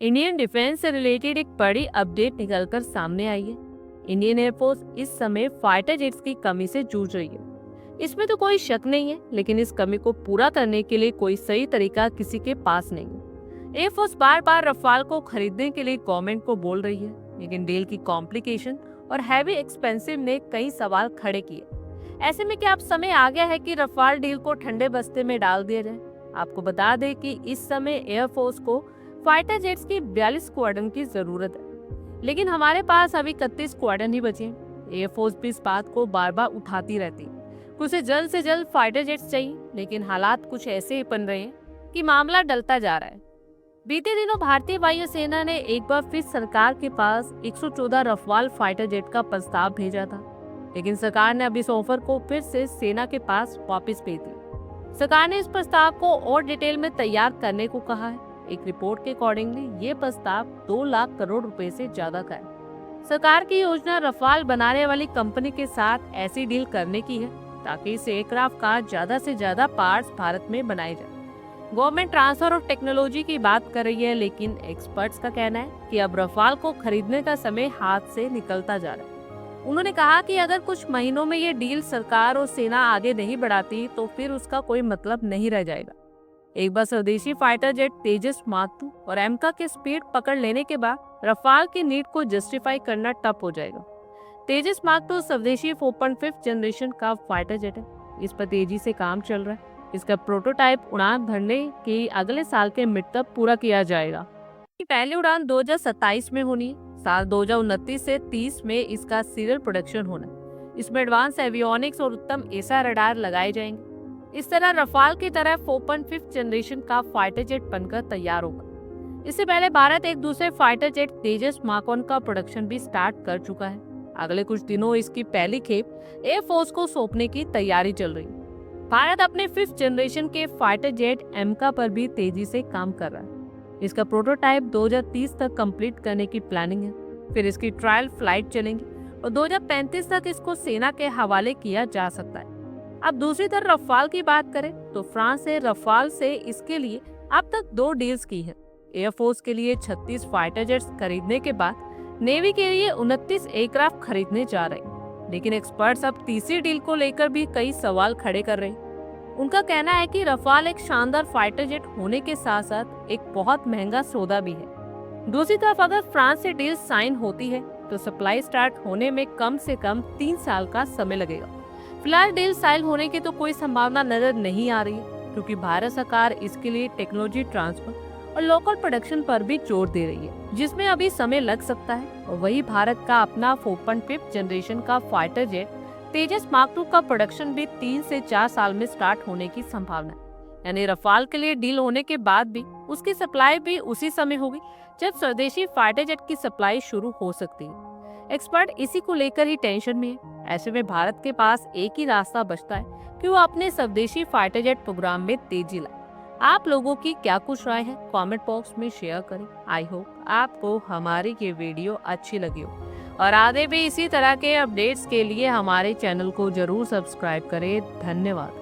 Indian defence से related एक बड़ी अपडेट निकलकर सामने आई है। इंडियन एयरफोर्स इस समय फाइटर जेट्स की कमी से जूझ रही है। इसमें तो कोई शक नहीं है, लेकिन इस कमी को पूरा करने के लिए कोई सही तरीका किसी के पास नहीं है। एयरफोर्स बार बार रफाल को खरीदने के लिए गवर्नमेंट को बोल रही है, लेकिन डील की कॉम्प्लिकेशन और हैवी एक्सपेंसिव ने कई सवाल खड़े किए। ऐसे में क्या अब समय आ गया है कि रफाल डील को ठंडे बस्ते में डाल दिया जाए? आपको बता दें कि इस समय एयरफोर्स को फाइटर जेट्स की 42 स्क्वाड्रन की जरूरत है, लेकिन हमारे पास अभी 31 स्क्वाड्रन ही बचे हैं। एयरफोर्स भी इस बात को बार बार उठाती रहती है कि उसे जल्द से जल्द फाइटर जेट्स चाहिए, लेकिन हालात कुछ ऐसे ही बन रहे हैं कि मामला डलता जा रहा है। बीते दिनों भारतीय वायुसेना ने एक बार फिर सरकार के पास 114 रफाल फाइटर जेट का प्रस्ताव भेजा था, लेकिन सरकार ने अब इस ऑफर को फिर से सेना के पास वापस भेज दिया। सरकार ने इस प्रस्ताव को और डिटेल में तैयार करने को कहा है। एक रिपोर्ट के अकॉर्डिंगली ये प्रस्ताव 2 लाख करोड़ रुपए से ज्यादा का है। सरकार की योजना रफाल बनाने वाली कंपनी के साथ ऐसी डील करने की है ताकि इस एयरक्राफ्ट का ज्यादा से ज्यादा पार्ट्स भारत में बनाए जाए। गवर्नमेंट ट्रांसफर ऑफ टेक्नोलॉजी की बात कर रही है, लेकिन एक्सपर्ट्स का कहना है कि अब रफाल को खरीदने का समय हाथ से निकलता जा रहा है। उन्होंने कहा कि अगर कुछ महीनों में ये डील सरकार और सेना आगे नहीं बढ़ाती तो फिर उसका कोई मतलब नहीं रह जाएगा। एक बार स्वदेशी फाइटर जेट तेजस मार्क 2 और एमका के स्पीड पकड़ लेने के बाद रफाल की नीड को जस्टिफाई करना टफ हो जाएगा। तेजस मार्क 2 स्वदेशी 4.5 जनरेशन का फाइटर जेट है। इस पर तेजी से काम चल रहा है। इसका प्रोटोटाइप उड़ान भरने के अगले साल के मिड तक पूरा किया जाएगा। पहली उड़ान 2027 में होनी है। साल 2029 से 30 में इसका सीरियल प्रोडक्शन होना है। इसमें एडवांस एवियोनिक्स और उत्तम एसा रडार लगाए जाएंगे। इस तरह रफाल की तरह 4.5 जनरेशन का फाइटर जेट बनकर तैयार होगा। इससे पहले भारत एक दूसरे फाइटर जेट तेजस मार्क 1 का प्रोडक्शन भी स्टार्ट कर चुका है। अगले कुछ दिनों इसकी पहली खेप एयरफोर्स को सौंपने की तैयारी चल रही है। भारत अपने 5th जनरेशन के फाइटर जेट एमका पर भी तेजी से काम कर रहा है। इसका प्रोटोटाइप 2030 तक कंप्लीट करने की प्लानिंग है। फिर इसकी ट्रायल फ्लाइट चलेंगी और 2035 तक इसको सेना के हवाले किया जा सकता है। अब दूसरी तरफ रफाल की बात करें तो फ्रांस ने रफाल से इसके लिए अब तक 2 डील्स की हैं। एयरफोर्स के लिए 36 फाइटर जेट्स खरीदने के बाद नेवी के लिए 29 एयरक्राफ्ट खरीदने जा रहे हैं। लेकिन एक्सपर्ट्स अब तीसरी डील को लेकर भी कई सवाल खड़े कर रहे हैं। उनका कहना है कि रफाल एक शानदार फाइटर जेट होने के साथ साथ एक बहुत महंगा सौदा भी है। दूसरी तरफ अगर फ्रांस से डील साइन होती है तो सप्लाई स्टार्ट होने में कम से कम 3 साल का समय लगेगा। फिलहाल डील साइन होने की तो कोई संभावना नजर नहीं आ रही है, क्योंकि भारत सरकार इसके लिए टेक्नोलॉजी ट्रांसफर और लोकल प्रोडक्शन पर भी जोर दे रही है, जिसमें अभी समय लग सकता है। और वही भारत का अपना 4.5 जनरेशन का फाइटर जेट तेजस मार्क 2 का प्रोडक्शन भी 3 से 4 साल में स्टार्ट होने की संभावना है। यानी रफाल के लिए डील होने के बाद भी उसकी सप्लाई भी उसी समय होगी जब स्वदेशी फाइटर जेट की सप्लाई शुरू हो सकती है। एक्सपर्ट इसी को लेकर ही टेंशन में है। ऐसे में भारत के पास एक ही रास्ता बचता है कि वो अपने स्वदेशी फाइटर जेट प्रोग्राम में तेजी लाए। आप लोगों की क्या कुछ राय है, कमेंट बॉक्स में शेयर करें। आई होप आपको हमारी ये वीडियो अच्छी लगी हो और आगे भी इसी तरह के अपडेट्स के लिए हमारे चैनल को जरूर सब्सक्राइब करें। धन्यवाद।